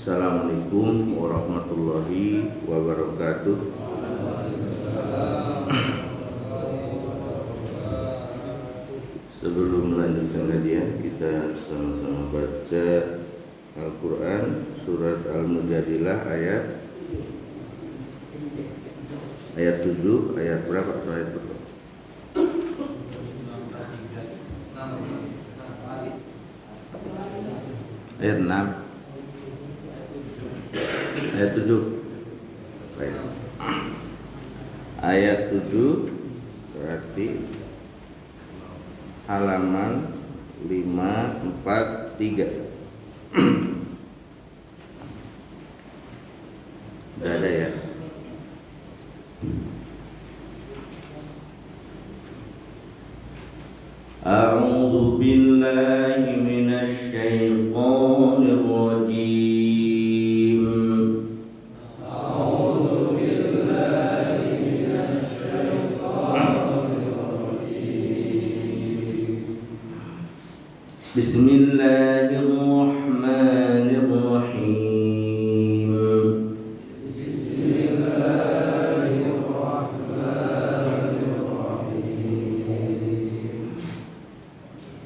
Assalamualaikum warahmatullahi wabarakatuh. Sebelum melanjutkan kajian, kita sama-sama baca Al-Quran surat Al-Mujadilah ayat 7, ayat berapa? Ayat berapa? Ayat 6, ayat 7. Baik. Ayat 7 berarti halaman 543. Sudah ada ya? A'udzu billahi minasy syaithanir rajim. A'udzu billahi minasy syaithanir rajim. Bismillahirrahmanirrahim.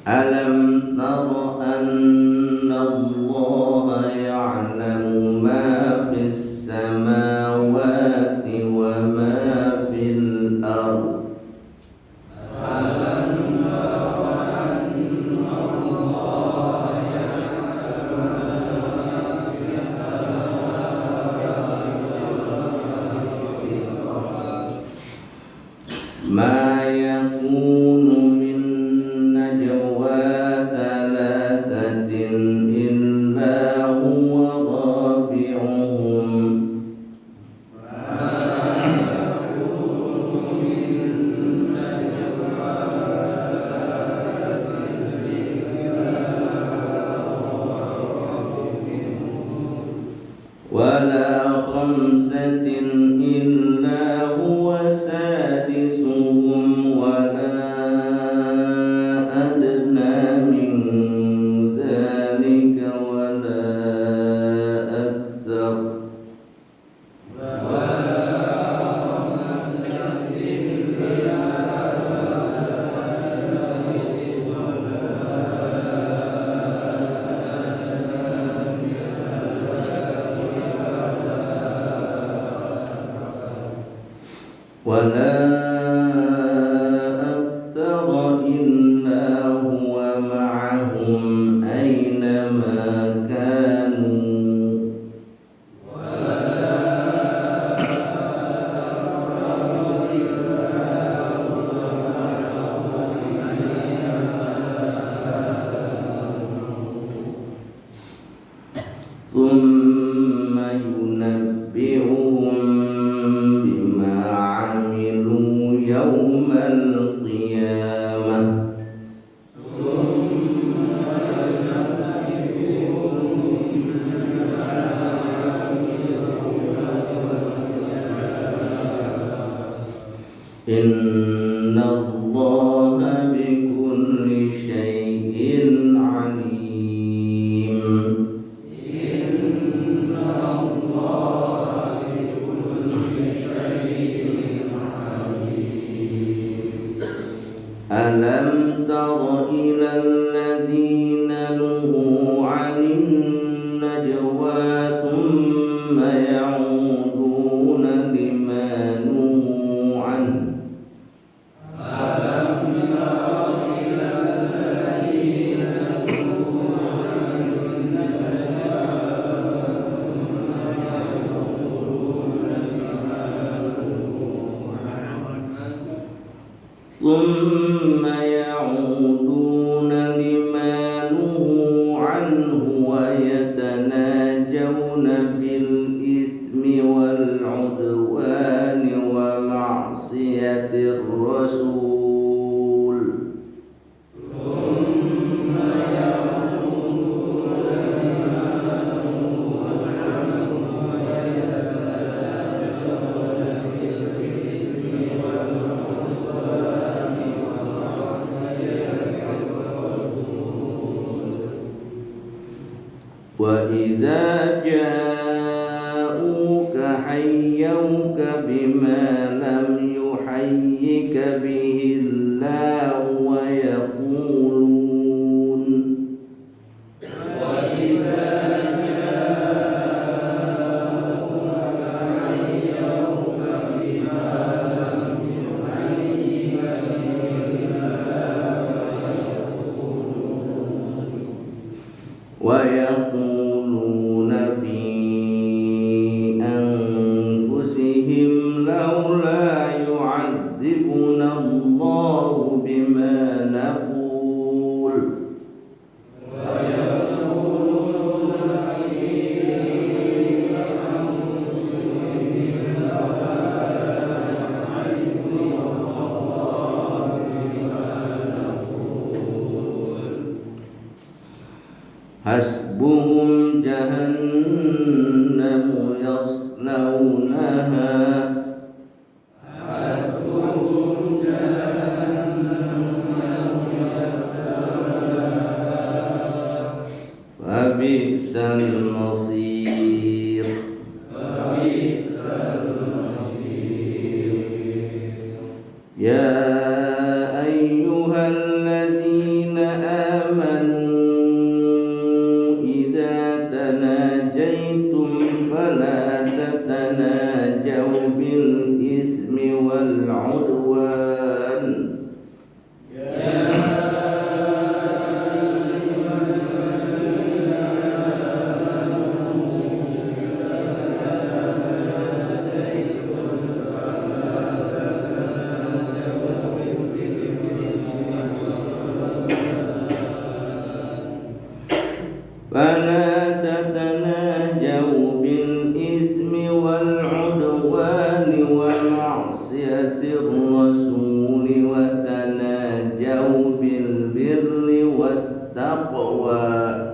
Alam tara anna Allah ya'lamu ma fis samawati wa ma fil ardh. Alam tara anna Allah ya'lamu ma fis samawati wa ma fil ardh. Ma yakunu wala khamsatin illa huwa sadisuhum wala adna min dhalika wala akthar. ولا أكثر إلا هو معهم أينما كانوا ثم ينبئهم يوم القيامة. إن الله بكل شيء عليم. إن الله بكل شيء ألم تر إلى الذين نهوا عن النجوى ثم يعودون لما نهوا عنه. ألم تر إلى الذين نهوا عن النجوى ثم يعودون لما نهوا عنه ويتناجون بالإثم والعدوان ومعصية الرسول. وإذا جاءوك حيوك بما لم يحيك به الله ويقولون ويقولون في أنفسهم لولا يعذبنا الله بما نقول حسبهم جهنم يصلونها فبئس المصير يا أيها الذين آمنوا إذا تناجيتم فلا تتناجوا بالإثم والعدوان فلا تتناجوا بالإثم والعدوان ومعصية الرسول وتناجوا بالبر والتقوى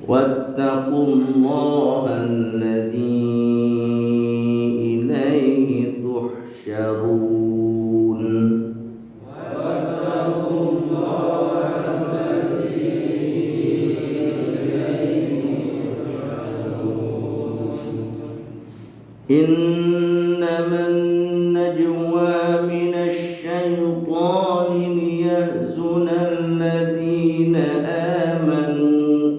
واتقوا الله الذي إليه تحشرون إنما النجوى من الشيطان ليحزن الذين آمنوا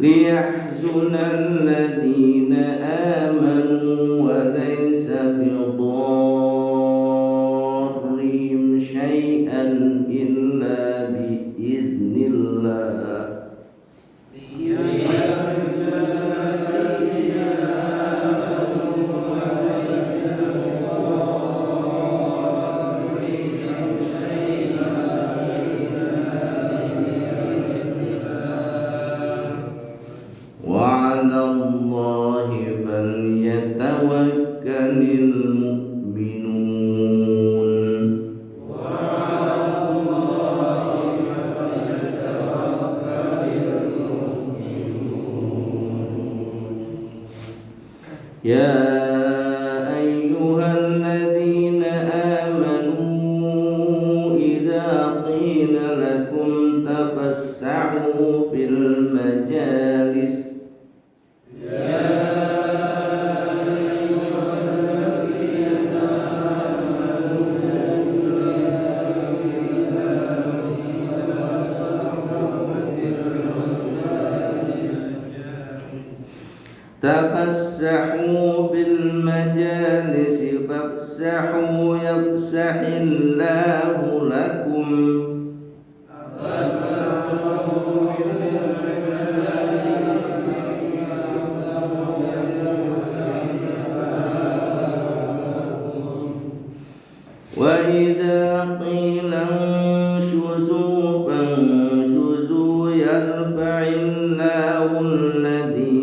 ليحزن الذين آمنوا وليس بضارهم شيئا إلا بإذن الله وعلى الله فليتوكل المؤمنون يا أيها الذين آمنوا إذا قيل لكم تفسحوا في المجالس تفسحوا في المجالس فافسحوا يفسح الله لكم وإذا قيل انشزوا فانشزوا يرفع الله الذين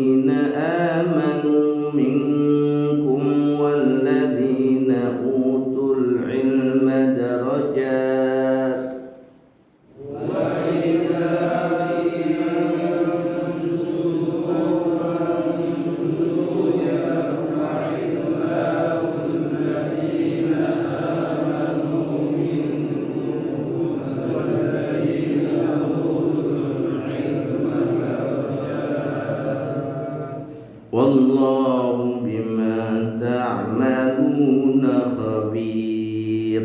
wallahu bima ta'maluna khabir.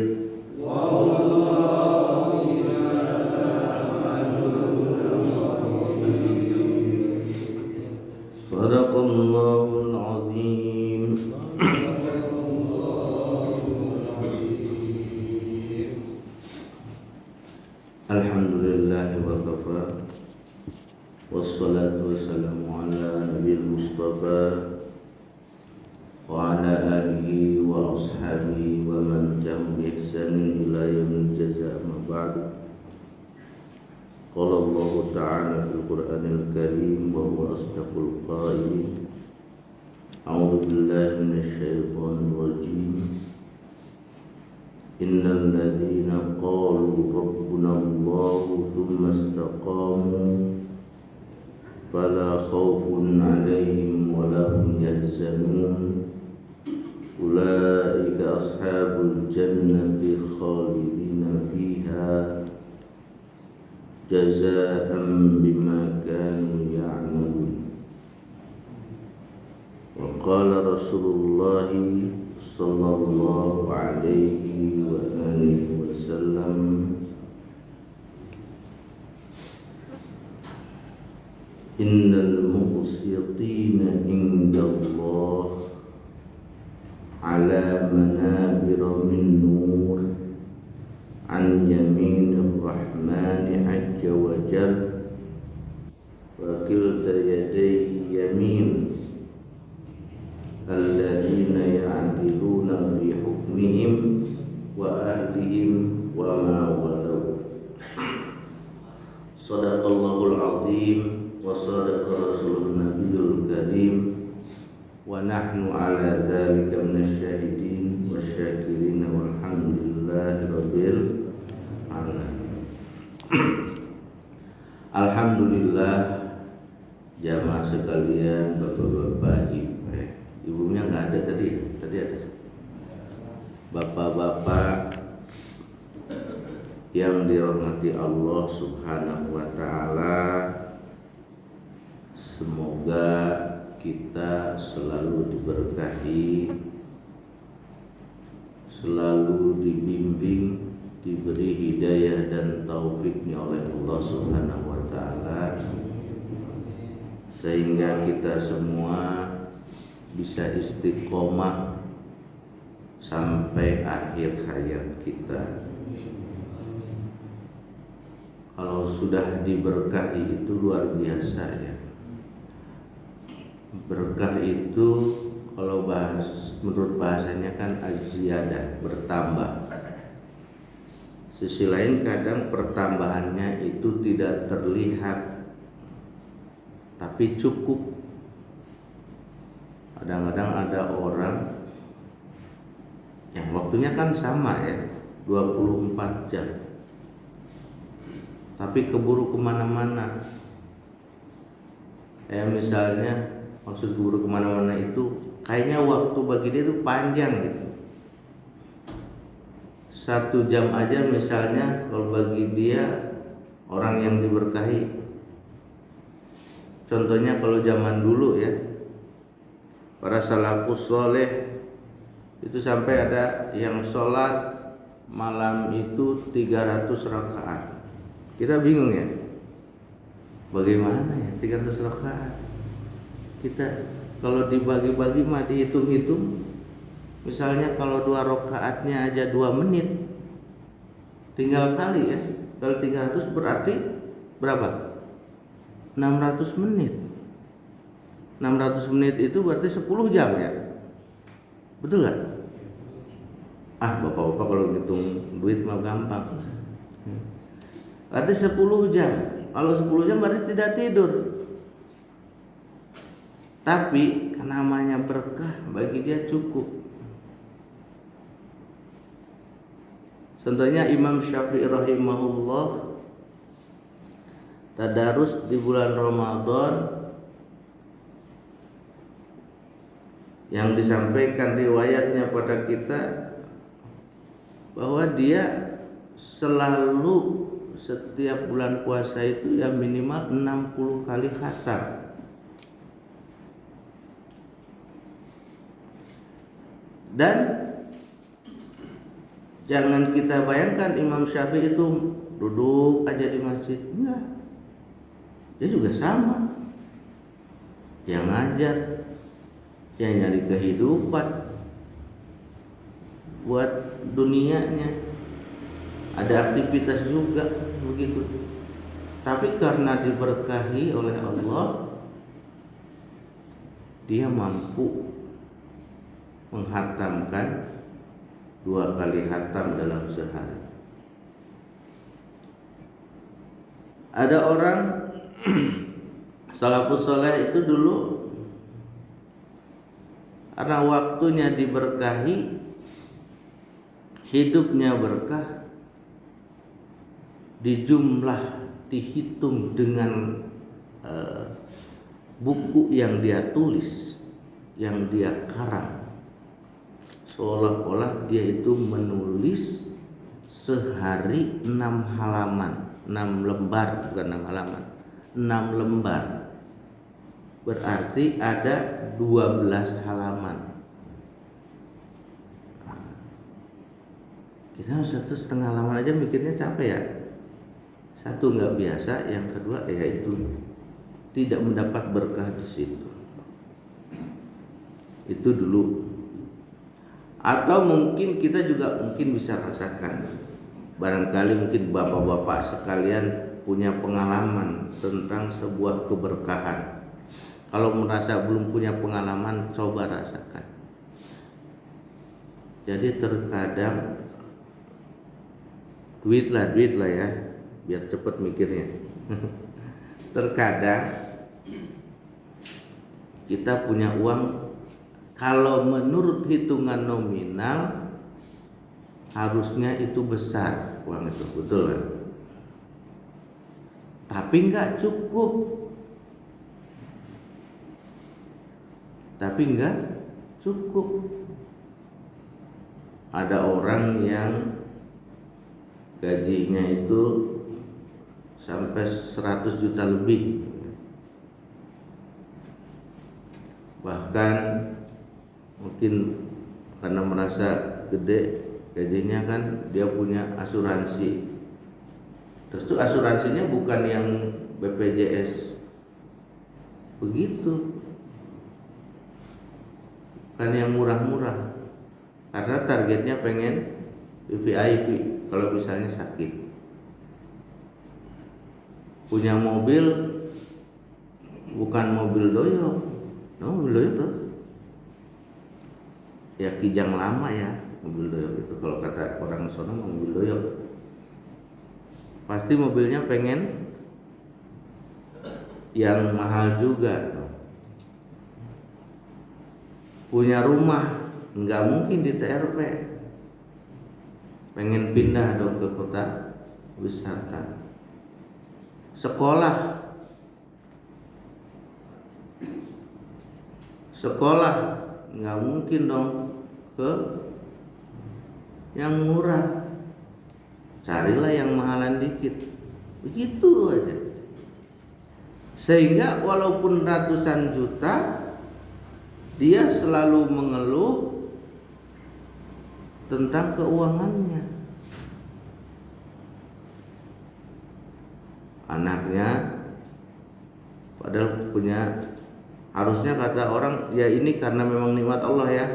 Sadaqallahul azim. Alhamdulillah wa kafa. Wassalatu wassalamu ala nabiyil mustafa wa ala alihi wa ashabihi wa man tabi'ahum bi ihsanin ila yaumil jazaa, amma ba'du. Qala Allah ta'ala fil Qur'anil Karim wa huwa asdaqul qailin. A'udzu billahi minasy syaithanir rajim. Innal ladzina qalu rabbuna Allahu tsumma istaqamu fala khaufun 'alaihim wa la hum yahzanun. Ulaika ashabul jannati khalidina fiha jazaa'an bima kanu ya'malun. Wa qala Rasulullah sallallahu alaihi wa alihi wasallam, innal muqsitina indallah ala manabira min nur an yaminir rahmani azza wa jalla wa kilta yadayhi yamin alladzina ya'diluna fi hukmihim wa ahlihim wa ma walau. Sadaqallahul azim wa sadaqa rasulun nabiyul karim wa nahnu ala dzalika minasyahidin wasyakirin walhamdulillahi rabbil alamin. Alhamdulillah jamaah sekalian, bapak-bapak, ibunya nggak ada tadi ada. Bapak-bapak yang dirahmati Allah Subhanahu wa taala, semoga kita selalu diberkahi, selalu dibimbing, diberi hidayah dan taufiknya oleh Allah Subhanahu wa taala, sehingga kita semua bisa istiqomah sampai akhir hayat kita. Kalau sudah diberkahi itu luar biasa ya. Berkah itu kalau menurut bahasanya kan az-ziyadah, bertambah. Sisi lain kadang pertambahannya itu tidak terlihat, tapi cukup. Kadang-kadang ada orang yang waktunya kan sama ya, 24 jam, tapi keburu kemana-mana. Misalnya, maksud keburu kemana-mana itu kayaknya waktu bagi dia itu panjang gitu. 1 jam aja misalnya kalau bagi dia orang yang diberkahi. Contohnya kalau zaman dulu ya, para salafus soleh itu sampai ada yang sholat malam itu 300 rakaat. Kita bingung ya, bagaimana ya 300 rakaat? Kita kalau dibagi-bagi mah dihitung-hitung, misalnya kalau 2 rakaatnya aja 2 menit, tinggal kali ya. Kalau 300 berarti berapa? 600 menit. 600 menit itu berarti 10 jam ya. Betul gak? Bapak-bapak kalau ngitung duit mah gampang. Berarti 10 jam. Kalau 10 jam berarti tidak tidur. Tapi namanya berkah bagi dia cukup. Contohnya Imam Syafi'i rahimahullah tadarus di bulan Ramadan, yang disampaikan riwayatnya pada kita bahwa dia selalu setiap bulan puasa itu ya minimal 60 kali khatam. Dan jangan kita bayangkan Imam Syafi'i itu duduk aja di masjid. Enggak. Dia juga sama. Yang ngajar, yang nyari kehidupan buat dunianya. Ada aktivitas juga begitu. Tapi karena diberkahi oleh Allah, dia mampu menghatamkan 2 kali hatam dalam sehari. Ada orang salafus saleh itu dulu karena waktunya diberkahi, hidupnya berkah, dihitung dengan buku yang dia tulis, yang dia karang, seolah-olah dia itu menulis sehari 6 halaman, 6 lembar, bukan 6 halaman, 6 lembar. Berarti ada 12 halaman. Kita 1,5 halaman aja mikirnya capek ya. Satu nggak biasa, yang kedua yaitu tidak mendapat berkah di situ. Itu dulu. Atau mungkin kita juga mungkin bisa rasakan. Barangkali mungkin bapak-bapak sekalian punya pengalaman tentang sebuah keberkahan. Kalau merasa belum punya pengalaman, coba rasakan. Jadi terkadang duit lah ya, biar cepat mikirnya. Terkadang kita punya uang, kalau menurut hitungan nominal harusnya itu besar uang itu, betul kan? Tapi nggak cukup. Ada orang yang gajinya itu sampai 100 juta lebih, bahkan mungkin karena merasa gede gajinya kan dia punya asuransi. Terus itu asuransinya bukan yang BPJS begitu, bukan yang murah-murah, karena targetnya pengen VIP kalau misalnya sakit. Punya mobil bukan mobil doyok, mobil doyok tuh ya kijang lama ya, mobil doyok itu kalau kata orang sono mobil doyok. Pasti mobilnya pengen yang mahal juga. Punya rumah nggak mungkin di TRP, pengen pindah dong ke kota wisata. Sekolah nggak mungkin dong ke yang murah, carilah yang mahalan dikit, begitu aja. Sehingga walaupun ratusan juta, dia selalu mengeluh tentang keuangannya. Anaknya padahal punya, harusnya kata orang ya ini karena memang nikmat Allah ya.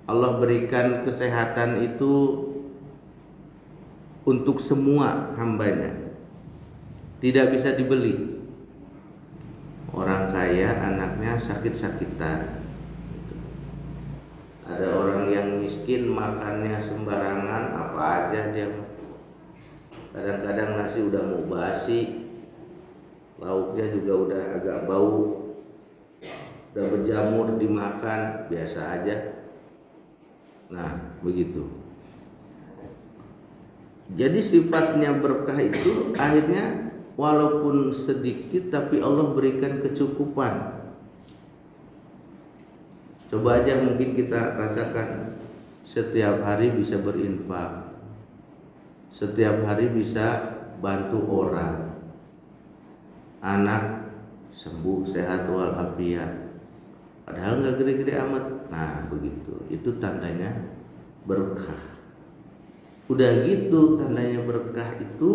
Allah berikan kesehatan itu untuk semua hambanya, tidak bisa dibeli. Orang kaya anaknya sakit-sakitan, ada orang yang miskin makannya sembarangan apa aja dia. Kadang-kadang nasi udah mau basi, lauknya juga udah agak bau, udah berjamur dimakan biasa aja. Nah begitu. Jadi sifatnya berkah itu akhirnya walaupun sedikit tapi Allah berikan kecukupan. Coba aja mungkin kita rasakan setiap hari bisa berinfak, setiap hari bisa bantu orang, anak sembuh sehat walafiat, padahal nggak gede-gede amat. Nah begitu, itu tandanya berkah. Udah gitu tandanya berkah itu,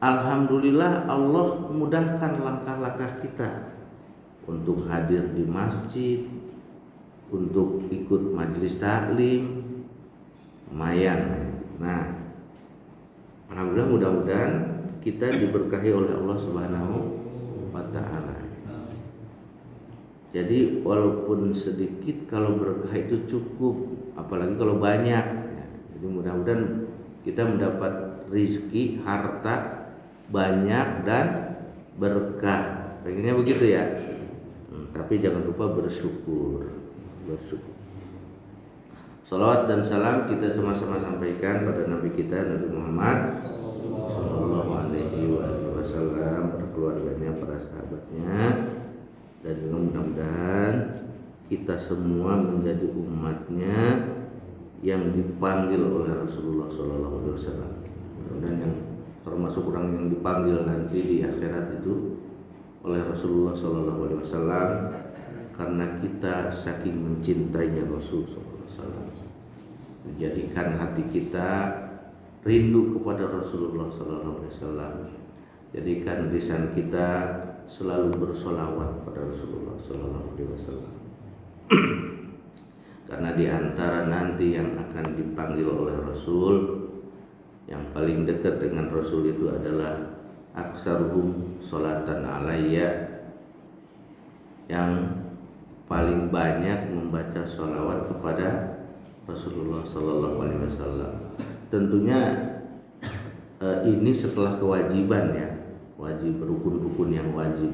alhamdulillah Allah mudahkan langkah-langkah kita untuk hadir di masjid, untuk ikut majelis taklim, lumayan. Nah, alhamdulillah, mudah-mudahan kita diberkahi oleh Allah Subhanahu wa taala. Jadi walaupun sedikit, kalau berkah itu cukup, apalagi kalau banyak. Jadi mudah-mudahan kita mendapat rezeki, harta banyak dan berkah. Pengennya begitu ya. Tapi jangan lupa bersyukur. Salawat dan salam kita sama-sama sampaikan pada Nabi kita, Nabi Muhammad Sallallahu Alaihi Wasallam, pada keluarganya, para sahabatnya, dan juga mudah-mudahan kita semua menjadi umatnya yang dipanggil oleh Rasulullah Sallallahu Alaihi Wasallam. Dan yang termasuk orang yang dipanggil nanti di akhirat itu oleh Rasulullah Sallallahu Alaihi Wasallam, karena kita saking mencintainya Rasul Sallallahu Alaihi Wasallam. Jadikan hati kita rindu kepada Rasulullah Sallallahu Alaihi Wasallam. Jadikan lisan kita selalu bersolawat pada Rasulullah Sallallahu Alaihi Wasallam. Karena di antara nanti yang akan dipanggil oleh Rasul, yang paling dekat dengan Rasul itu adalah aksaruhum sholatan alayya, yang paling banyak membaca sholawat kepada Rasulullah Sallallahu Alaihi Wasallam. Tentunya ini setelah kewajiban ya, wajib, rukun-rukun yang wajib.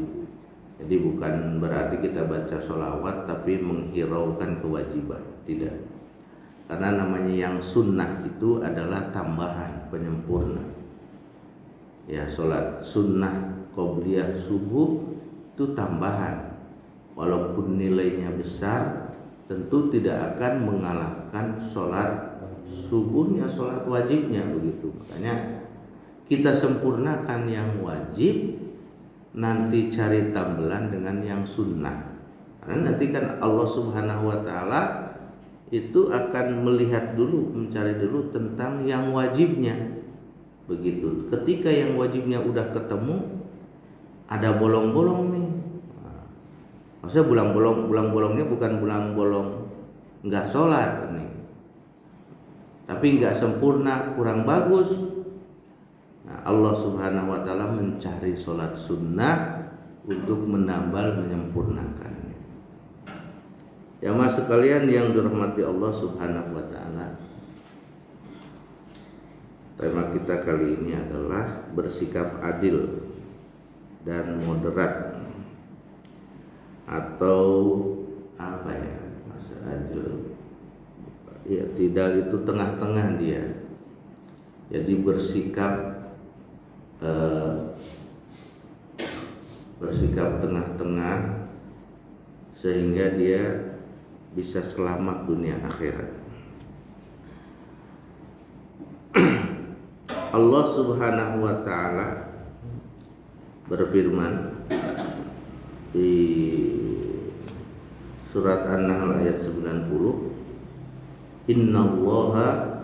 Jadi bukan berarti kita baca sholawat tapi menghiraukan kewajiban, tidak. Karena namanya yang sunnah itu adalah tambahan, penyempurna. Ya, sholat sunnah qobliyah subuh itu tambahan. Walaupun nilainya besar, tentu tidak akan mengalahkan sholat subuhnya, sholat wajibnya, begitu. Makanya kita sempurnakan yang wajib, nanti cari tambelan dengan yang sunnah. Karena nanti kan Allah Subhanahu wa taala itu akan melihat dulu, mencari dulu tentang yang wajibnya. Begitu. Ketika yang wajibnya udah ketemu, ada bolong-bolong nih. Maksudnya bolong-bolongnya bukan bolong nggak sholat nih, tapi nggak sempurna, kurang bagus. Nah, Allah Subhanahu wa taala mencari sholat sunnah untuk menambal, menyempurnakannya. Ya mas sekalian yang dirahmati Allah Subhanahu wa taala, tema kita kali ini adalah bersikap adil dan moderat, atau apa ya, masa adil ya, tidak itu tengah-tengah dia. Jadi bersikap tengah-tengah sehingga dia bisa selamat dunia akhirat. Allah Subhanahu wa taala berfirman di surat An-Nahl ayat 90, Innallaha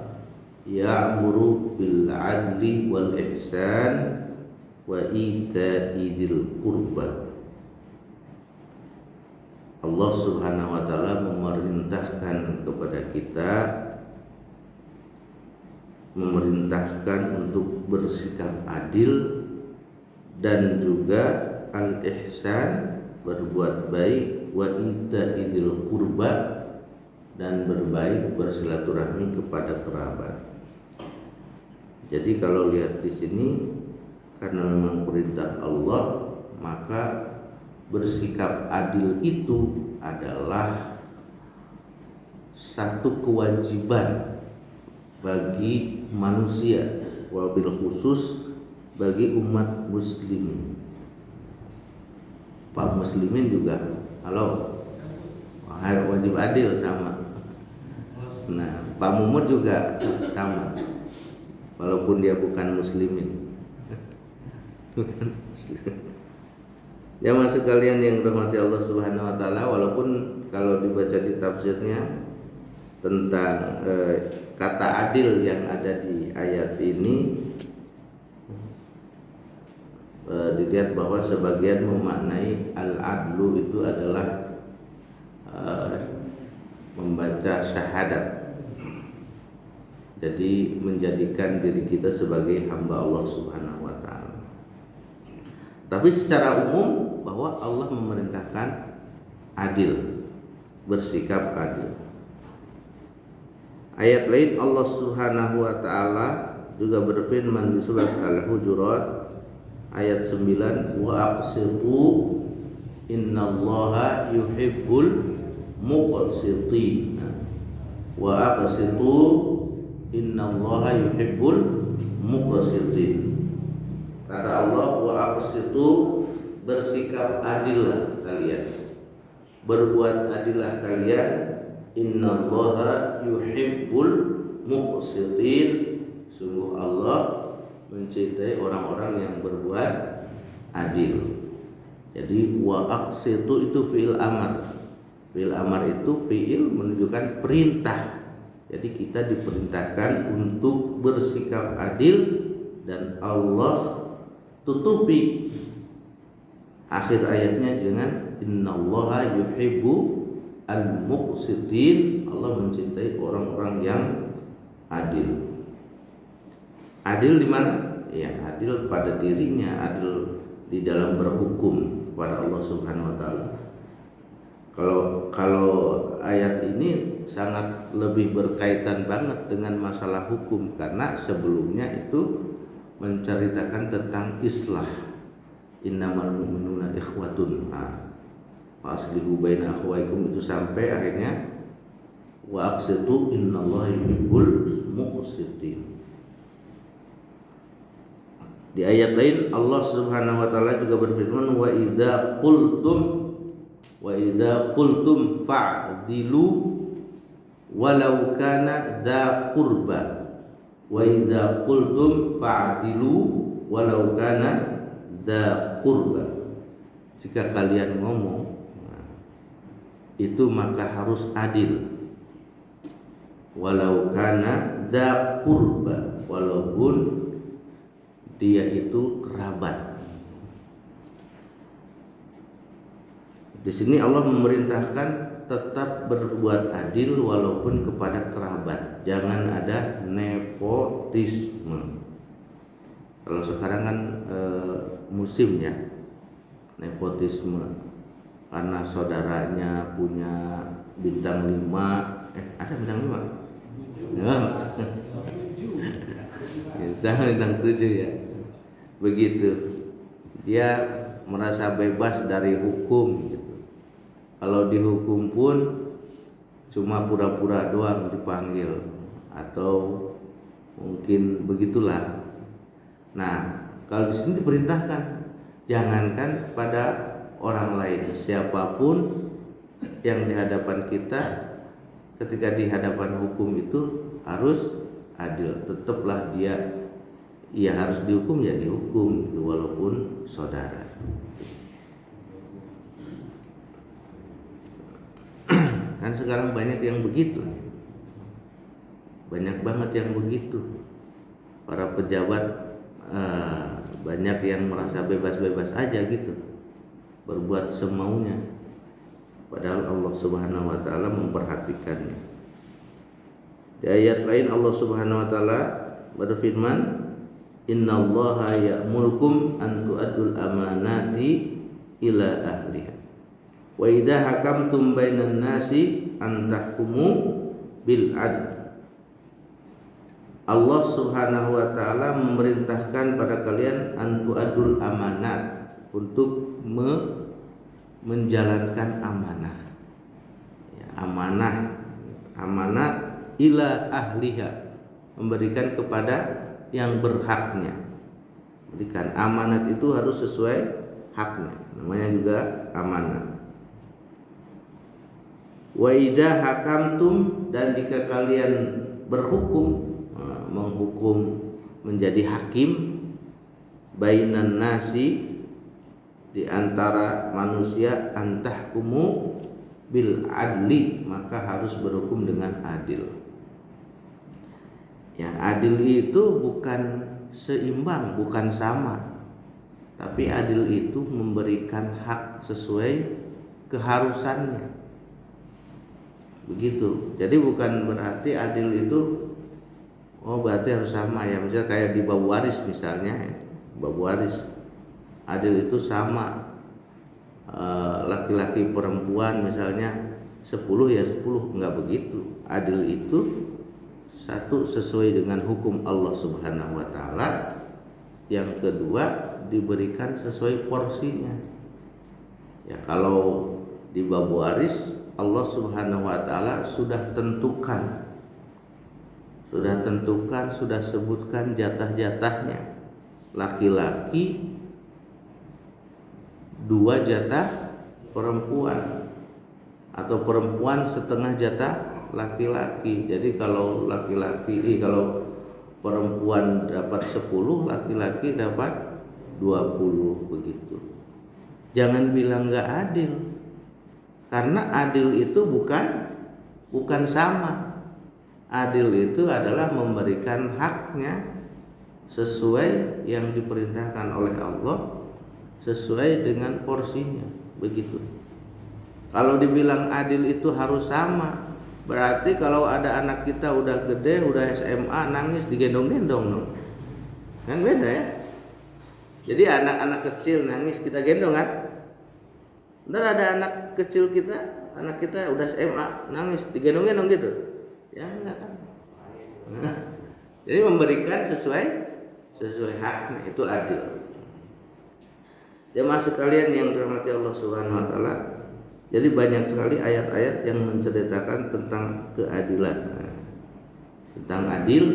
ya'muru bil 'adli wal ihsan wa ita'i dzil qurba. Allah Subhanahu wa taala memerintahkan kepada kita, memerintahkan untuk bersikap adil dan juga al-ihsan, berbuat baik, wa ita'i dzil qurba, dan berbaik, bersilaturahmi kepada kerabat. Jadi kalau lihat di sini, karena memang perintah Allah, maka bersikap adil itu adalah satu kewajiban bagi manusia, wabil khusus bagi umat muslimin. Pak muslimin juga, halo, wajib adil sama. Nah, Pak Mumut juga sama, walaupun dia bukan muslimin. Jamaah sekalian yang dirahmati Allah Subhanahu wa taala, walaupun kalau dibaca di tafsirnya tentang kata adil yang ada di ayat ini, dilihat bahwa sebagian memaknai al-adlu itu adalah membaca syahadat. Jadi menjadikan diri kita sebagai hamba Allah Subhanahu wa taala. Tapi secara umum bahwa Allah memerintahkan adil, bersikap adil. Ayat lain Allah Subhanahu wa taala juga berfirman di surat Al-Hujurat ayat 9, wa aqsitu innallaha yuhibbul muqsitin. Wa aqsitu innallaha yuhibbul muqsitin. Kata Allah, wa aqsitu, bersikap adillah kalian, berbuat adillah kalian, innallaha yuhibbul muqsitin, sungguh Allah mencintai orang-orang yang berbuat adil. Jadi wa aqsitu itu fi'il amar. Fi'il amar itu fi'il menunjukkan perintah. Jadi kita diperintahkan untuk bersikap adil, dan Allah tutupi akhir ayatnya dengan innallaha yuhibbu al-muqsitin. Allah mencintai orang-orang yang adil. Adil di mana? Ya, adil pada dirinya, adil di dalam berhukum kepada Allah Subhanahu wa taala. Kalau ayat ini sangat lebih berkaitan banget dengan masalah hukum, karena sebelumnya itu menceritakan tentang islah. Innamal mu'minuna ikhwatun. Wa aslihu baina akhwaikum, itu sampai akhirnya wa aqsitu innallaha yuhibbul muqsitin. Di ayat lain Allah Subhanahu wa taala juga berfirman, wa idza qultum fa'dilu walau kana dza qurba. Wa idza qultum fa'dilu walau kana dza qurba. Jika kalian ngomong itu maka harus adil. Walau kana dza qurba, walaupun dia itu kerabat. Di sini Allah memerintahkan tetap berbuat adil walaupun kepada kerabat. Jangan ada nepotisme. Kalau sekarang kan musim ya, nepotisme, karena saudaranya punya bintang 5, ada bintang 5? Ya. Sama bintang 7 ya. Begitu. Dia merasa bebas dari hukum gitu. Kalau dihukum pun cuma pura-pura doang dipanggil, atau mungkin begitulah. Nah, kalau di sini diperintahkan jangankan pada orang lain, siapapun yang di hadapan kita, ketika di hadapan hukum itu harus adil. Tetaplah dia harus dihukum, ya dihukum itu walaupun saudara. Kan sekarang banyak yang begitu, banyak banget yang begitu. Para pejabat banyak yang merasa bebas-bebas aja gitu, berbuat semaunya, padahal Allah Subhanahu wa taala memperhatikannya. Di ayat lain Allah Subhanahu wa taala berfirman, innallaha ya'murukum an tu'addul amanati ila ahliha wa idza hakamtum bainan nasi an tahkumu bil adl. Allah Subhanahu wa taala memerintahkan pada kalian an tu'addul amanat, untuk menjalankan amanah. Ya, amanat ila ahliha, memberikan kepada yang berhaknya. Berikan amanat itu harus sesuai haknya, namanya juga amanat. Wa idza hakamtum, dan jika kalian berhukum, menghukum, menjadi hakim, bainan nasi, di antara manusia antahkumu bil adli, maka harus berhukum dengan adil. Yang adil itu bukan seimbang, bukan sama, tapi adil itu memberikan hak sesuai keharusannya. Begitu. Jadi bukan berarti adil itu berarti harus sama ya. Misalnya kayak di bab waris misalnya, bab waris adil itu sama, laki-laki perempuan misalnya 10 ya 10, enggak begitu. Adil itu satu sesuai dengan hukum Allah Subhanahu wa taala, yang kedua diberikan sesuai porsinya. Ya kalau di bab waris Allah Subhanahu wa taala sudah tentukan, sudah sebutkan jatah-jatahnya. Laki-laki 2 jatah perempuan, atau perempuan setengah jatah laki-laki. Jadi kalau kalau perempuan dapat 10, laki-laki dapat 20 begitu. Jangan bilang enggak adil. Karena adil itu bukan sama. Adil itu adalah memberikan haknya sesuai yang diperintahkan oleh Allah, sesuai dengan porsinya, begitu. Kalau dibilang adil itu harus sama, berarti kalau ada anak kita udah gede, udah SMA nangis digendong-gendong dong. Kan beda ya. Jadi anak-anak kecil nangis kita gendong kan? Ntar ada anak kecil anak kita udah SMA nangis digendong-gendong gitu. Ya enggak kan? Nah, jadi memberikan sesuai haknya, itu adil. Jemaah sekalian yang dirahmati Allah Subhanahu wa taala, jadi banyak sekali ayat-ayat yang menceritakan tentang keadilan. Tentang adil,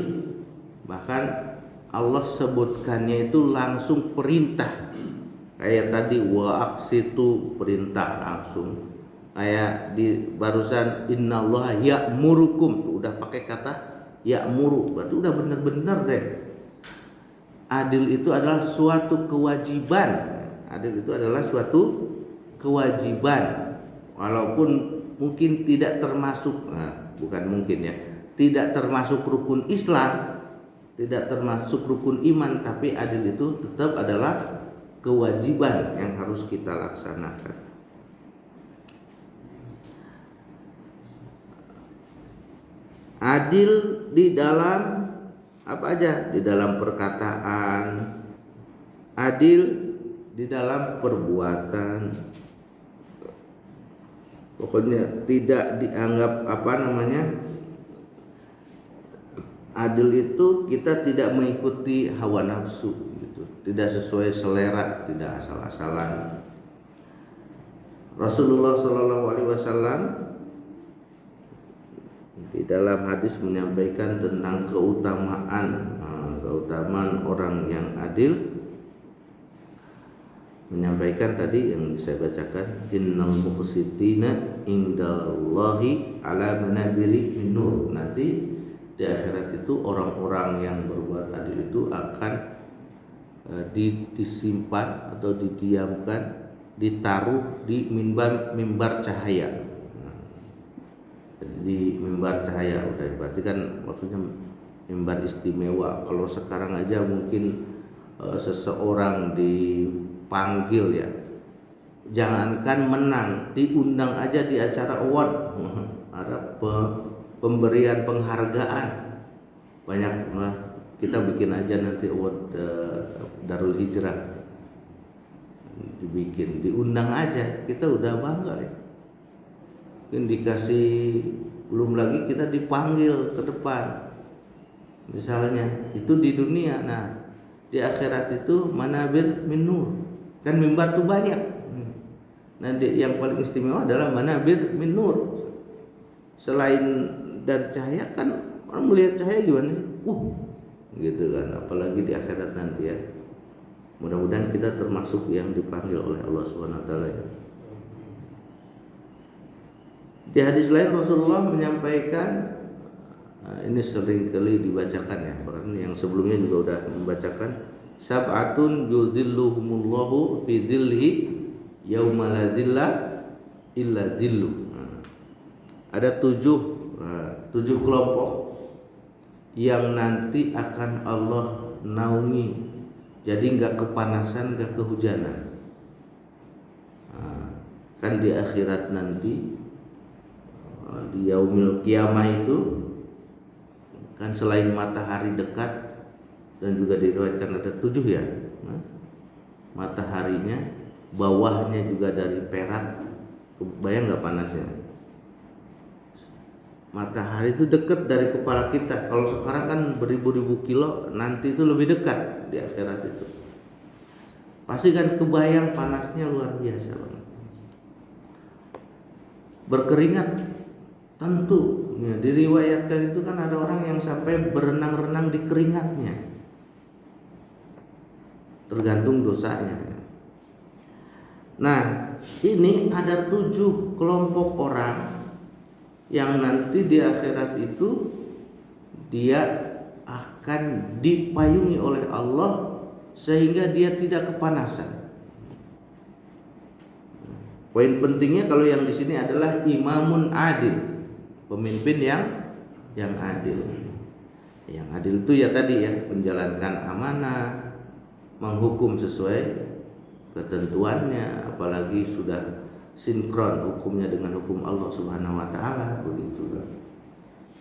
bahkan Allah sebutkannya itu langsung perintah. Kayak tadi wa aqsitu, perintah langsung. Kayak di barusan innallaha ya'murukum, udah pakai kata ya'muru, berarti udah benar-benar deh. Adil itu adalah suatu kewajiban. Adil itu adalah suatu kewajiban, walaupun mungkin tidak termasuk, bukan mungkin ya, tidak termasuk rukun Islam, tidak termasuk rukun iman, tapi adil itu tetap adalah kewajiban yang harus kita laksanakan. Adil di dalam apa aja? Di dalam perkataan, adil di dalam perbuatan. Pokoknya tidak dianggap adil itu kita tidak mengikuti hawa nafsu gitu. Tidak sesuai selera, tidak asal-asalan. Rasulullah Shallallahu alaihi wasallam di dalam hadis menyampaikan tentang keutamaan orang yang adil, menyampaikan tadi yang saya bacakan, innal muqsitina indallahi ala manabiri min nur. Nanti di akhirat itu orang-orang yang berbuat adil itu akan disimpan atau didiamkan, ditaruh di mimbar cahaya. Di mimbar cahaya, udah berarti kan maksudnya mimbar istimewa. Kalau sekarang aja mungkin seseorang dipanggil ya, jangankan menang, diundang aja di acara award, ada pemberian penghargaan banyak. Kita bikin aja nanti award Darul Hijrah, diundang aja, kita udah bangga ya. Mungkin dikasih, belum lagi kita dipanggil ke depan misalnya, itu di dunia. Nah di akhirat itu manabir min nur, kan mimbar tuh banyak. Nah yang paling istimewa adalah manabir min nur. Selain dari cahaya, kan orang melihat cahaya gimana gitu kan, apalagi di akhirat nanti ya. Mudah-mudahan kita termasuk yang dipanggil oleh Allah Subhanahu wa taala ya. Di hadis lain Rasulullah menyampaikan, ini sering kali dibacakan ya, bahkan yang sebelumnya juga sudah membacakan, sab'atun yudhilluhumullahu fi dhillihi yauma la dhilla illa dhilluh. Ada tujuh kelompok yang nanti akan Allah naungi, jadi nggak kepanasan, nggak kehujanan. Kan di akhirat nanti, di yaumil kiamah itu kan selain matahari dekat, dan juga diriwayatkan ada 7 ya, mataharinya bawahnya juga dari perak. Bayang nggak panasnya? Matahari itu dekat dari kepala kita. Kalau sekarang kan beribu-ribu kilo, nanti itu lebih dekat di akhirat itu. Pasti kan kebayang panasnya luar biasa banget. Berkeringat tentu. Ya, diriwayatkan itu kan ada orang yang sampai berenang-renang di keringatnya. Tergantung dosanya. Nah, ini ada 7 kelompok orang yang nanti di akhirat itu dia akan dipayungi oleh Allah sehingga dia tidak kepanasan. Poin pentingnya kalau yang di sini adalah imamun adil, pemimpin yang adil. Yang adil itu ya tadi ya, menjalankan amanah, menghukum sesuai ketentuannya, apalagi sudah sinkron hukumnya dengan hukum Allah Subhanahu wa taala, begitu kan.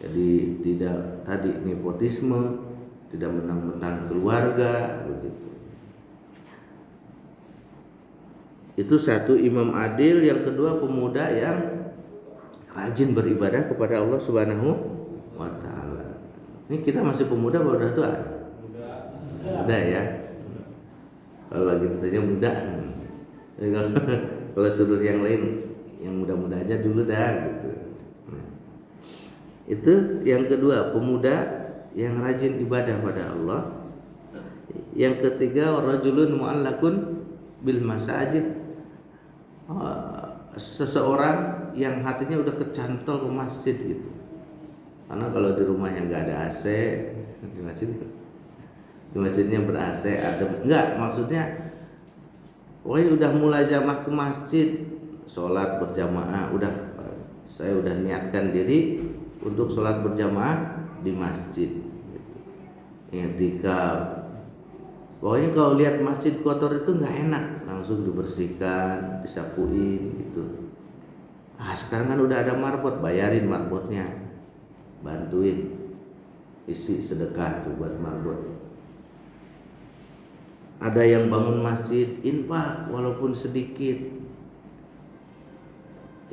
Jadi tidak tadi nepotisme, tidak menang-menang keluarga, begitu. Itu satu, imam adil. Yang kedua, pemuda yang rajin beribadah kepada Allah Subhanahu wa taala. Ini kita masih pemuda atau udah tua? Muda ya. Kalau lagi bertanya muda. Kalau suruh yang lain, yang muda-muda aja dulu dah gitu. Itu yang kedua, pemuda yang rajin ibadah pada Allah. Yang ketiga, rajulun mu'allakun bil masajid. Seseorang yang hatinya udah kecantol ke masjid gitu. Karena kalau di rumahnya nggak ada AC, di masjidnya ber-AC, adem. Enggak, maksudnya udah mulazamah ke masjid, sholat berjamaah, saya udah niatkan diri untuk sholat berjamaah di masjid. I'tikaf. Pokoknya kalau lihat masjid kotor itu nggak enak, langsung dibersihkan, disapuin gitu. Sekarang kan udah ada marbot, bayarin marbotnya, bantuin, isi sedekah tuh buat marbot. Ada yang bangun masjid, infak walaupun sedikit.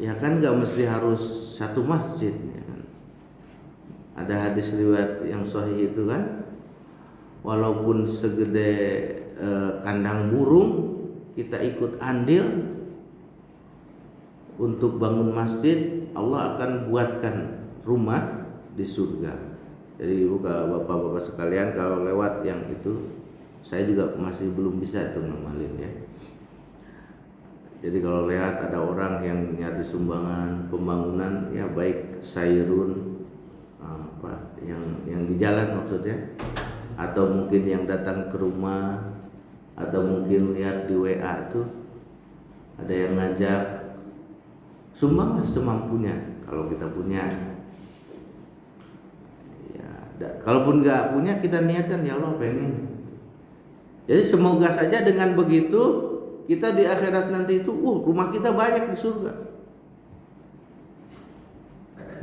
Ya kan nggak mesti harus satu masjid. Ya kan? Ada hadis riwayat yang sahih itu kan, walaupun segede kandang burung, kita ikut andil untuk bangun masjid, Allah akan buatkan rumah di surga. Jadi bapak-bapak sekalian, kalau lewat yang itu, saya juga masih belum bisa itu ngamalin ya. Jadi kalau lihat ada orang yang nyari sumbangan pembangunan, ya baik sairun yang di jalan maksudnya, atau mungkin yang datang ke rumah, atau mungkin lihat di WA tuh ada yang ngajak, sumbang semampunya kalau kita punya. Ya, kalaupun nggak punya, kita niatkan ya Allah pengen. Jadi semoga saja dengan begitu kita di akhirat nanti itu rumah kita banyak di surga.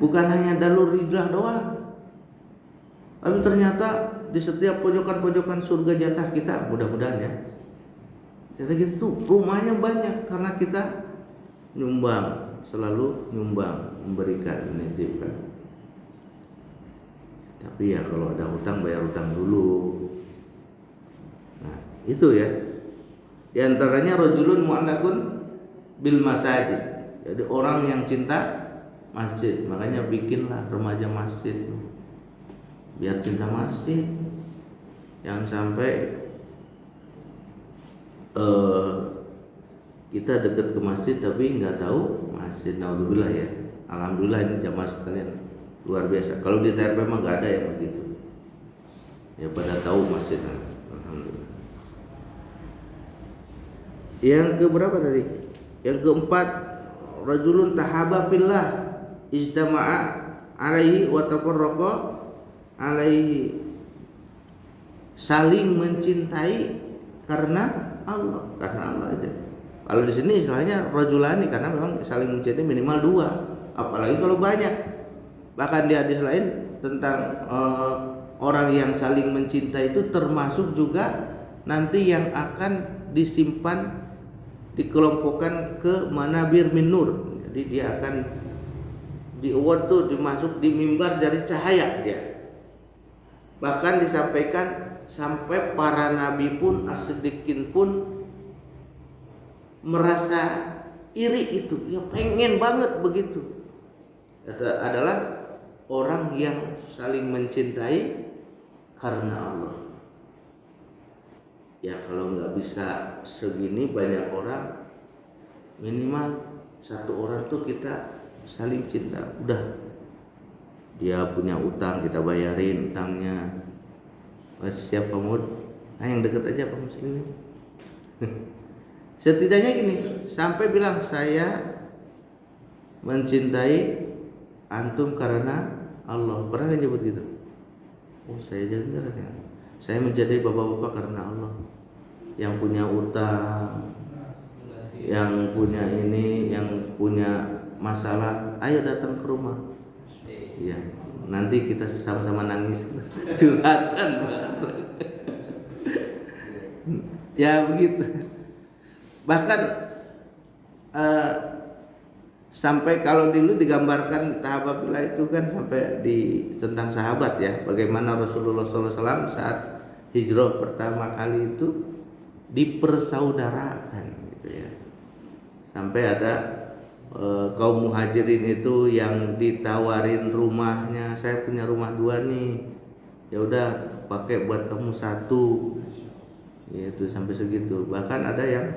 Bukan hanya dalur hijrah doang, tapi ternyata di setiap pojokan-pojokan surga jatah kita, mudah-mudahan ya. Jadi gitu rumahnya banyak karena kita nyumbang, selalu nyumbang, memberikan, menitipkan. Tapi ya kalau ada hutang, bayar hutang dulu. Nah, itu ya. Di antaranya rajulun mu'allakun bil masajid. Jadi orang yang cinta masjid, makanya bikinlah remaja masjid. Biar cinta masjid. Yang sampai kita dekat ke masjid tapi nggak tahu masjid. Naudzubillah ya. Alhamdulillah ini jamaah sekalian luar biasa. Kalau di TRP mah nggak ada yang begitu. Ya pada tahu masjid. Alhamdulillah. Yang keberapa tadi? Yang keempat, rajulun tahaba fillah ijtama'a alaihi wa tafarraqa alaihi. Saling mencintai karena Allah aja. Kalau di sini istilahnya rajulani karena memang saling mencintai minimal dua, apalagi kalau banyak. Bahkan di hadis lain tentang orang yang saling mencintai itu termasuk juga nanti yang akan disimpan, dikelompokkan ke manabir min nur. Jadi dia akan di award tuh dimasuk di mimbar dari cahaya dia. Bahkan disampaikan sampai para nabi pun, as-siddiqin pun merasa iri itu, ya pengen banget begitu. Adalah orang yang saling mencintai karena Allah. Ya kalau nggak bisa segini banyak orang, minimal satu orang tuh kita saling cinta. Udah, dia punya utang kita bayarin utangnya. Siap kamu? Nah yang deket aja Pak Muslim. Setidaknya gini, sampai bilang saya mencintai antum karena Allah. Pernah kan nyebut gitu? Oh saya juga ya. Saya mencintai bapak-bapak karena Allah. Yang punya utang, yang punya ini, yang punya masalah, ayo datang ke rumah. Iya, nanti kita sama-sama nangis, curhatan. Ya begitu. Bahkan sampai kalau dulu digambarkan tahababillah itu kan sampai di tentang sahabat ya, bagaimana Rasulullah SAW saat hijrah pertama kali itu dipersaudarakan gitu ya. Sampai ada kaum muhajirin itu yang ditawarin rumahnya, saya punya rumah 2 nih, ya udah pakai buat kamu 1, itu sampai segitu. Bahkan ada yang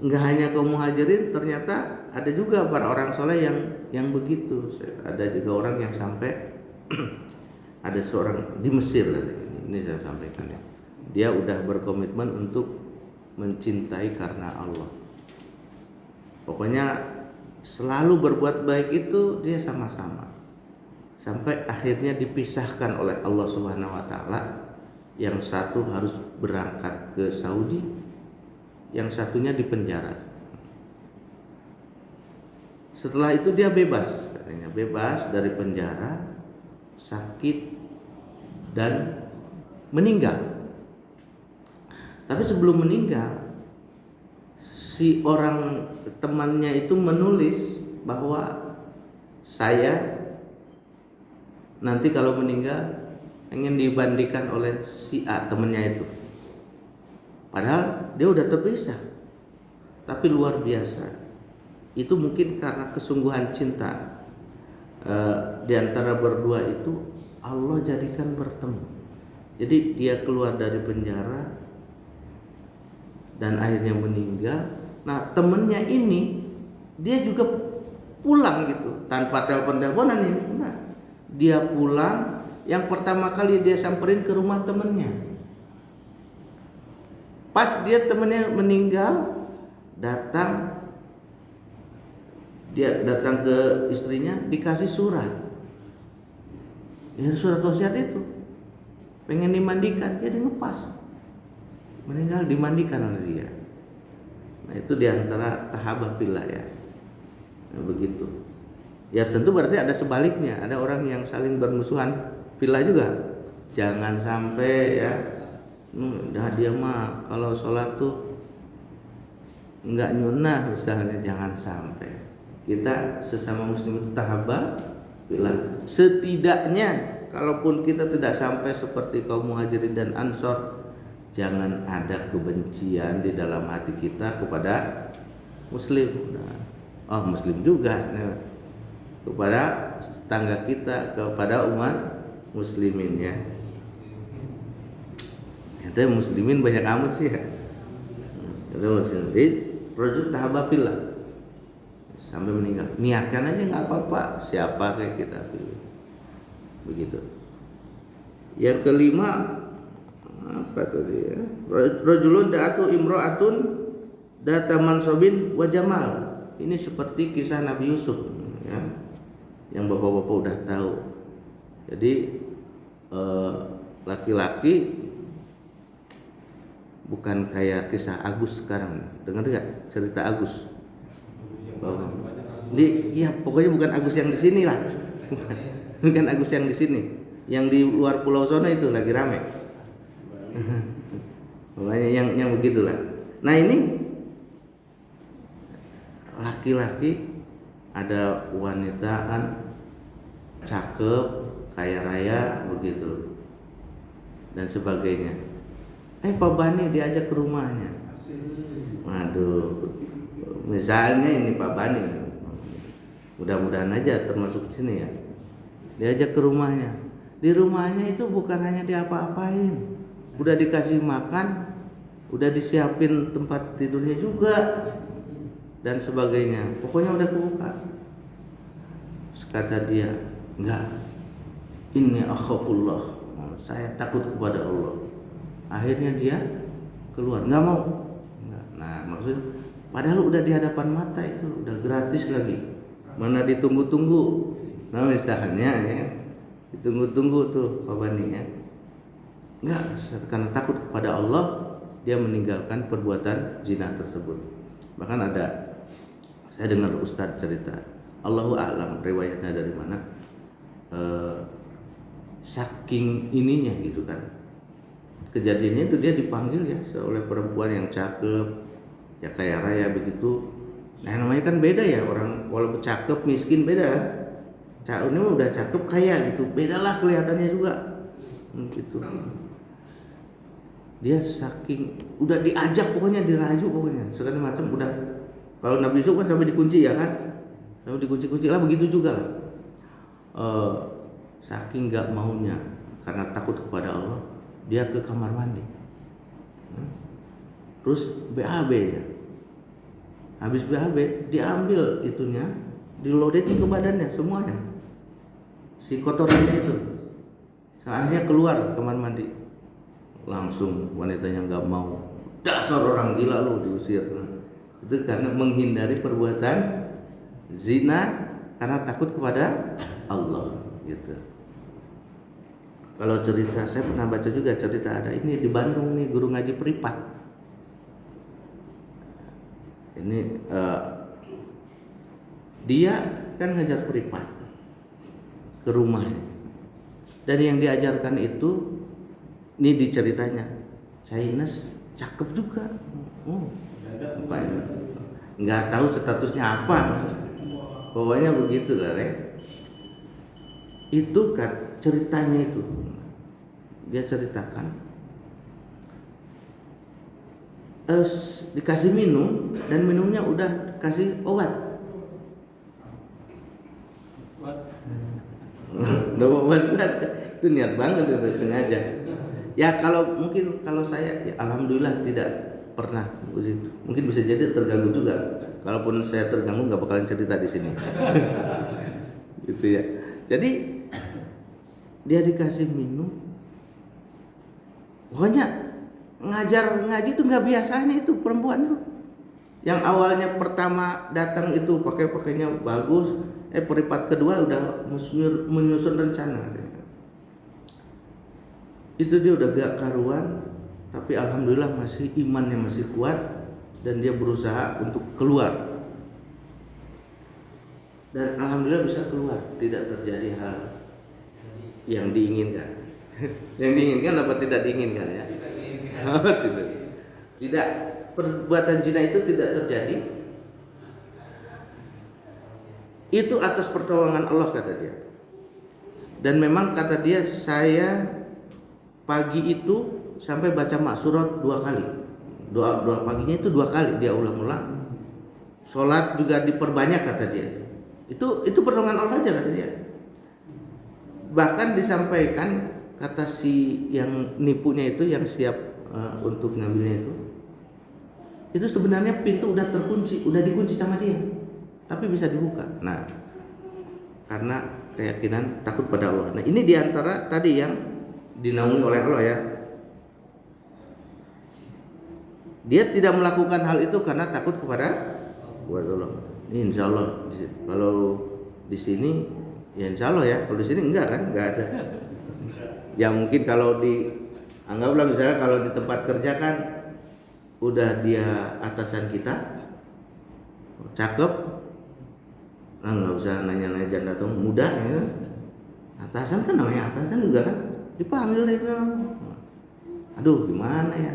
nggak hanya kaum muhajirin, ternyata ada juga para orang soleh yang begitu. Ada juga orang yang sampai ada seorang di Mesir, ini saya sampaikan ya, dia udah berkomitmen untuk mencintai karena Allah. Pokoknya selalu berbuat baik itu dia sama-sama, sampai akhirnya dipisahkan oleh Allah Subhanahu wa taala. Yang satu harus berangkat ke Saudi, yang satunya di penjara. Setelah itu dia bebas, katanya bebas dari penjara, sakit dan meninggal. Tapi sebelum meninggal, si orang temannya itu menulis bahwa saya nanti kalau meninggal ingin dibandingkan oleh si A, temannya itu. Padahal dia udah terpisah, tapi luar biasa. Itu mungkin karena kesungguhan cinta di antara berdua itu, Allah jadikan bertemu. Jadi dia keluar dari penjara dan akhirnya meninggal. Nah temennya ini dia juga pulang gitu tanpa telepon-teleponan ini. Enggak. Dia pulang, yang pertama kali dia samperin ke rumah temennya. Pas dia temennya meninggal, dia datang ke istrinya, dikasih surat. Ya surat wasiat itu. Pengen dimandikan, dia ngepas. Meninggal dimandikan oleh dia. Nah itu diantara tahababillah ya. Nah, begitu. Ya tentu berarti ada sebaliknya, ada orang yang saling bermusuhan fillah juga. Jangan sampai ya, dah dia mah kalau sholat tuh nggak nyunah misalnya, jangan sampai. Kita sesama muslim tahababillah. Setidaknya kalaupun kita tidak sampai seperti kaum muhajirin dan ansor, jangan ada kebencian di dalam hati kita kepada muslim. Nah, muslim juga, nah, kepada tetangga kita, kepada umat muslimin ya. Itu muslimin banyak amat sih ya. Itu muslimin. Rajul tahababillah sampai meninggal. Niatkan aja nggak apa-apa, siapa kayak kita pilih. Begitu. Yang kelima, Apa tadi ya? Rajulun da'atu imra'atun data mansabin wa jamal. Ini seperti kisah Nabi Yusuf ya. Yang bapak-bapak udah tahu. Jadi laki-laki bukan kayak kisah Agus sekarang. Dengar enggak cerita Agus? Iya, pokoknya bukan Agus yang di sini lah. Bukan Agus yang di sini. Yang di luar pulau sana itu lagi rame. Pokoknya yang begitulah. Nah, ini laki-laki ada wanita kan cakep, kaya raya begitu dan sebagainya. Pak Bani diajak ke rumahnya. Waduh, misalnya ini Pak Bani, mudah-mudahan aja termasuk sini ya. Diajak ke rumahnya. Di rumahnya itu bukan hanya diapa-apain, udah dikasih makan, udah disiapin tempat tidurnya juga dan sebagainya. Pokoknya udah kebuka. Kata dia, enggak, inni akhafullah, saya takut kepada Allah. Akhirnya dia keluar, nggak mau. Nah, maksudnya padahal udah di hadapan mata itu, udah gratis lagi. Mana ditunggu-tunggu. Nah, misalnya ya, ditunggu-tunggu tuh Pak Bani ya. Enggak, karena takut kepada Allah, dia meninggalkan perbuatan zina tersebut. Bahkan ada, saya dengar Ustadz cerita, Allahu a'lam riwayatnya dari mana, saking ininya gitu kan, kejadiannya itu dia dipanggil ya oleh perempuan yang cakep, ya kaya raya begitu. Nah, namanya kan beda ya, orang walaupun cakep miskin beda kan. Cakep ini udah cakep kaya gitu, bedalah kelihatannya juga gitu. Dia saking udah diajak, pokoknya dirayu, pokoknya segala macam udah. Kalau Nabi Yusuf kan sampai dikunci ya kan, sampai dikunci-kunci lah, begitu juga lah. Saking nggak maunya karena takut kepada Allah, dia ke kamar mandi, terus BAB ya. Habis BAB diambil itunya, dilodetin ke badannya semuanya, si kotorannya itu. Akhirnya keluar kamar mandi, langsung wanitanya nggak mau, dasar orang gila lu, diusir. Itu karena menghindari perbuatan zina karena takut kepada Allah gitu. Kalau cerita, saya pernah baca juga cerita, ada ini di Bandung nih, guru ngaji privat. Ini dia kan ngajar privat ke rumahnya, dan yang diajarkan itu, ini diceritanya, Chinese cakep juga. Apa ya? Nggak tahu statusnya apa, pokoknya begitu lah ya. Itu kan ceritanya itu, dia ceritakan dikasih minum dan minumnya udah kasih obat. Udah obat itu niat banget, udah sengaja. Ya kalau mungkin kalau saya, ya alhamdulillah tidak pernah begitu. Mungkin bisa jadi terganggu juga. Kalaupun saya terganggu nggak bakalan cerita di sini. Gitu ya. Jadi dia dikasih minum, pokoknya ngajar ngaji itu nggak biasanya itu perempuan itu. Yang awalnya pertama datang itu pakainya bagus, peripat kedua udah menyusun rencana. Itu dia udah gak karuan, tapi alhamdulillah masih imannya masih kuat dan dia berusaha untuk keluar. Dan alhamdulillah bisa keluar, tidak terjadi hal yang diinginkan. Yang diinginkan apa tidak diinginkan ya? Tidak, perbuatan zina itu tidak terjadi. Itu atas pertolongan Allah, kata dia. Dan memang kata dia, saya pagi itu sampai baca maksurat 2 kali. Doa paginya itu 2 kali dia ulang-ulang. Sholat juga diperbanyak, kata dia. Itu pertolongan Allah aja, kata dia. Bahkan disampaikan, kata si yang nipunya itu, yang siap untuk ngambilnya itu sebenarnya pintu udah terkunci, udah dikunci sama dia, tapi bisa dibuka. Nah, karena keyakinan takut pada Allah. Nah, ini diantara tadi yang dinaungi oleh Allah ya. Dia tidak melakukan hal itu karena takut kepada Allah. Ini insya Allah kalau di sini ya insya Allah ya, kalau di sini enggak kan, enggak ada. Ya mungkin kalau di anggaplah misalnya kalau di tempat kerja kan udah dia atasan kita, cakep, nah nggak usah nanya-nanya janda atau muda ya. Atasan kan namanya atasan juga kan dipanggil deh kan. Aduh gimana ya,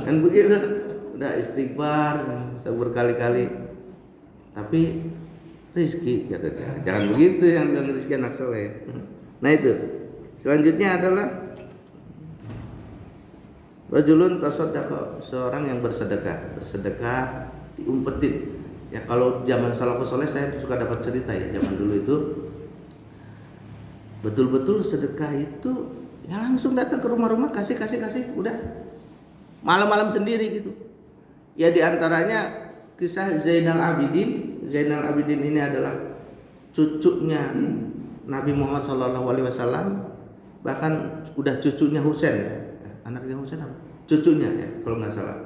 kan begitu. Udah istighfar berkali-kali, tapi rizki katanya jangan begitu, yang bilang rizki anak soleh. Nah itu selanjutnya adalah rajulun tasaddaqa, seorang yang bersedekah diumpetin. Ya kalau zaman salafus soleh saya suka dapat cerita ya, zaman dulu itu betul-betul sedekah itu ya langsung datang ke rumah-rumah kasih udah malam-malam sendiri gitu. Ya diantaranya kisah Zainal Abidin. Zainal Abidin ini adalah cucunya Nabi Muhammad SAW, bahkan udah cucunya Husain ya, anaknya Husain apa? Cucunya ya kalau nggak salah.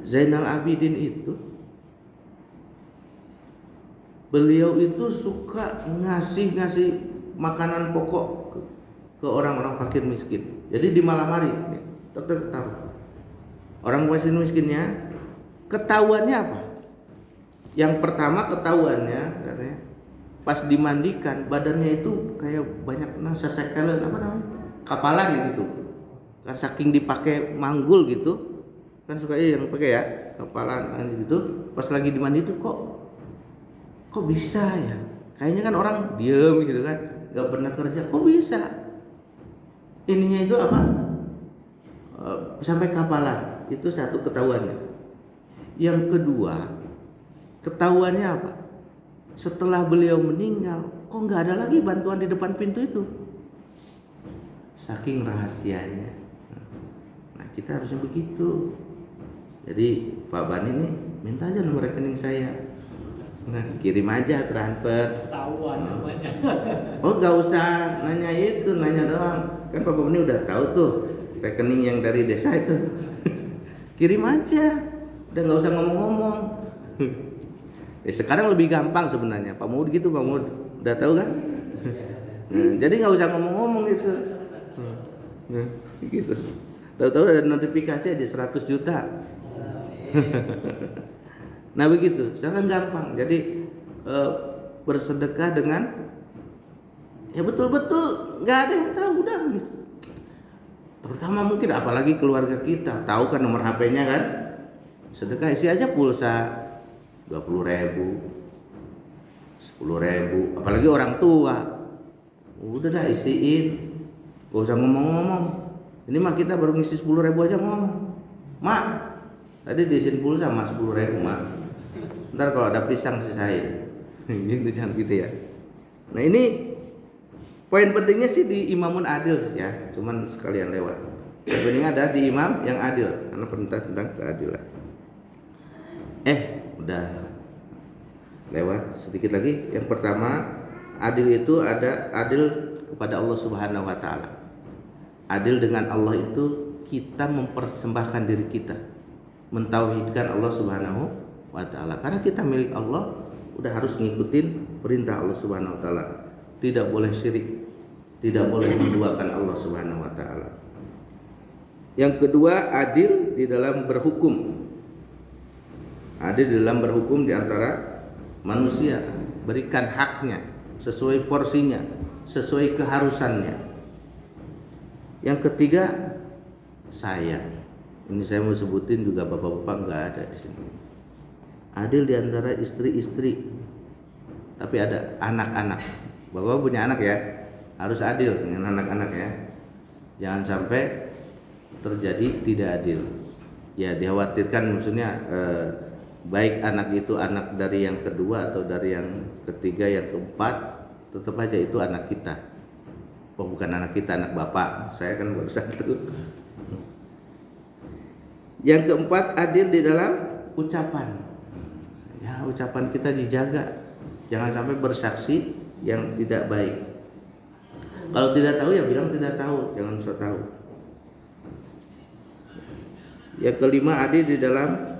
Zainal Abidin itu beliau itu suka ngasih makanan pokok ke orang-orang fakir miskin. Jadi di malam hari taruh orang fakir miskinnya, ketahuannya apa? Yang pertama ketahuannya katanya pas dimandikan badannya itu kayak banyak sesekelen apa namanya, kapalan gitu kan, saking dipakai manggul gitu kan, suka yang pakai ya kapalan gitu. Pas lagi dimandi itu kok bisa ya, kayaknya kan orang diem gitu kan, nggak pernah kerja, kok bisa ininya itu apa sampai kapalan. Itu satu ketahuannya. Yang kedua ketahuannya apa, setelah beliau meninggal kok nggak ada lagi bantuan di depan pintu itu, saking rahasianya. Nah kita harusnya begitu. Jadi Pak Bani nih minta aja nomor rekening saya, nah kirim aja transfer. Ketahuan namanya. Oh nggak usah nanya itu, nanya doang kan Pak Bani udah tahu tuh rekening yang dari desa itu. Kirim aja, udah nggak usah ngomong-ngomong. Sekarang lebih gampang sebenarnya Pak Maud gitu, Pak Maud udah tahu kan. Jadi nggak usah ngomong-ngomong gitu. Gitu. Tahu-tahu ada notifikasi aja 100 juta. Nah begitu, sekarang gampang. Jadi bersedekah dengan ya betul-betul nggak ada yang tahu udah gitu. Terutama mungkin apalagi keluarga kita tahu kan nomor HP-nya kan, sedekah isi aja pulsa 20.000, 10.000, apalagi orang tua udah dah isiin, gak usah ngomong-ngomong. Ini mah kita baru ngisi 10.000 aja ngomong, mak tadi diisiin pulsa mah 10.000 mak, ntar kalau ada pisang sisain. Gitu jangan gitu ya. Nah ini poin pentingnya sih di imamun adil sih ya, cuman sekalian lewat. Yang penting ada di imam yang adil karena perintah tentang keadilan. Udah lewat sedikit lagi. Yang pertama, adil itu ada adil kepada Allah Subhanahu wa taala. Adil dengan Allah itu kita mempersembahkan diri kita, mentauhidkan Allah Subhanahu wa taala. Karena kita milik Allah, udah harus ngikutin perintah Allah Subhanahu wa taala. Tidak boleh syirik, tidak boleh menduakan Allah Subhanahu wa taala. Yang kedua, adil di dalam berhukum. Adil di dalam berhukum di antara manusia, berikan haknya sesuai porsinya, sesuai keharusannya. Yang ketiga, sayang. Ini saya mau sebutin juga bapak-bapak nggak ada di sini. Adil di antara istri-istri, tapi ada anak-anak. Bapak punya anak ya, harus adil dengan anak-anak ya. Jangan sampai terjadi tidak adil. Ya dikhawatirkan maksudnya baik anak itu anak dari yang kedua atau dari yang ketiga, yang keempat, tetap aja itu anak kita. Oh bukan anak kita, anak bapak. Saya kan baru satu. Yang keempat, adil di dalam ucapan. Ya ucapan kita dijaga. Jangan sampai bersaksi yang tidak baik. Kalau tidak tahu ya bilang tidak tahu, jangan sok tahu. Yang kelima, adil di dalam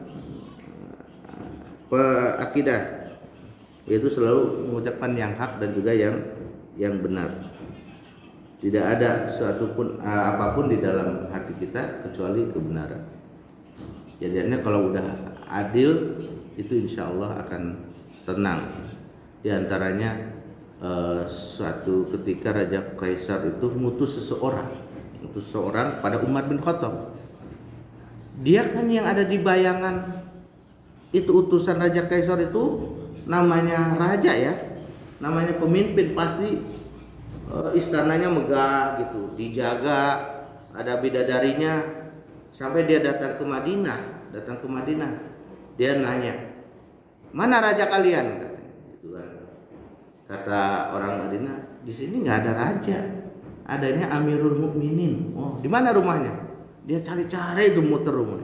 akidah, yaitu selalu mengucapkan yang hak dan juga yang benar. Tidak ada suatu pun apapun di dalam hati kita kecuali kebenaran. Jadinya kalau udah adil itu insya Allah akan tenang. Di antaranya suatu ketika Raja Kaisar itu mengutus seseorang pada Umar bin Khattab. Dia kan yang ada di bayangan itu, utusan Raja Kaisar itu namanya raja ya, namanya pemimpin, pasti istananya megah gitu, dijaga, ada bidadarinya. Sampai dia datang ke Madinah, dia nanya, mana raja kalian? Gitu kan. Kata orang Madinah, di sini nggak ada raja, adanya Amirul Mukminin. Oh, di mana rumahnya? Dia cari-cari itu, muter rumah,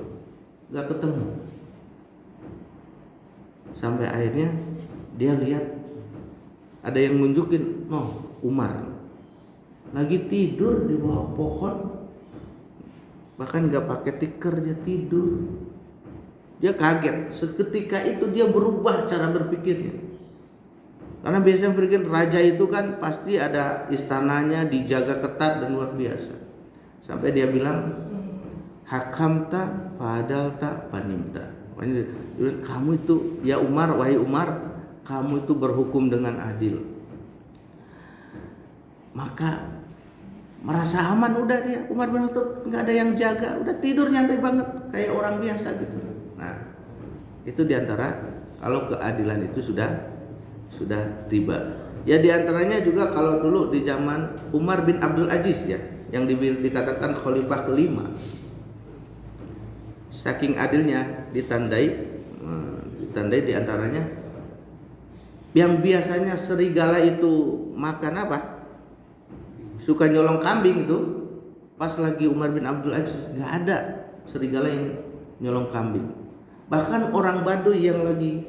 nggak ketemu. Sampai akhirnya dia lihat ada yang nunjukin, oh Umar lagi tidur di bawah pohon, bahkan nggak pakai tikar, dia tidur. Dia kaget. Seketika itu dia berubah cara berpikirnya. Karena biasanya berpikir raja itu kan pasti ada istananya, dijaga ketat dan luar biasa. Sampai dia bilang, hakamta fadalta panimta. Kamu itu ya Umar, wahai Umar, kamu itu berhukum dengan adil. Maka merasa aman udah dia. Umar bin Khattab nggak ada yang jaga, udah tidur nyantai banget kayak orang biasa gitu. Nah, itu diantara kalau keadilan itu sudah tiba. Ya diantaranya juga kalau dulu di zaman Umar bin Abdul Aziz ya, yang dikatakan khalifah kelima. Saking adilnya ditandai diantaranya yang biasanya serigala itu makan apa? Suka nyolong kambing itu, pas lagi Umar bin Abdul Aziz nggak ada serigala yang nyolong kambing. Bahkan orang Baduy yang lagi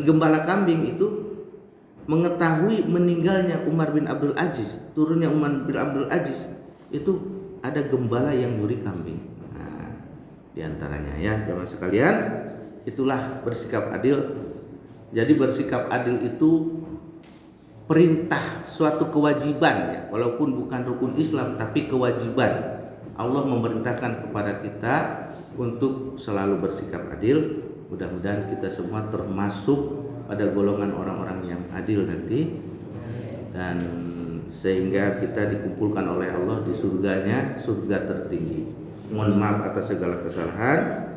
gembala kambing itu mengetahui meninggalnya Umar bin Abdul Aziz, turunnya Umar bin Abdul Aziz, itu ada gembala yang nyuri kambing. Nah, diantaranya ya jamaah sekalian, itulah bersikap adil. Jadi bersikap adil itu perintah, suatu kewajiban ya, walaupun bukan rukun Islam tapi kewajiban. Allah memerintahkan kepada kita untuk selalu bersikap adil. Mudah-mudahan kita semua termasuk pada golongan orang-orang yang adil nanti, dan sehingga kita dikumpulkan oleh Allah di surganya, surga tertinggi. Mohon maaf atas segala kesalahan,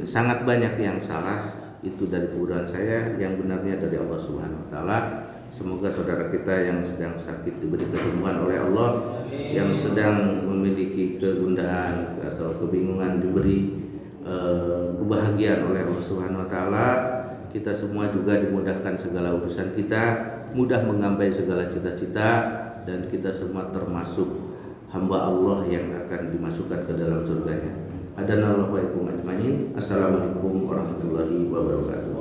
sangat banyak yang salah, itu dari kebodohan saya, yang benarnya dari Allah Subhanahu wa taala. Semoga saudara kita yang sedang sakit diberi kesembuhan oleh Allah, yang sedang memiliki kegundahan atau kebingungan diberi kebahagiaan oleh Allah Subhanahu wa taala. Kita semua juga dimudahkan segala urusan kita, mudah menggapai segala cita-cita, dan kita semua termasuk hamba Allah yang akan dimasukkan ke dalam surganya. Adanallahu wa ikum ajmain. Assalamualaikum warahmatullahi wabarakatuh.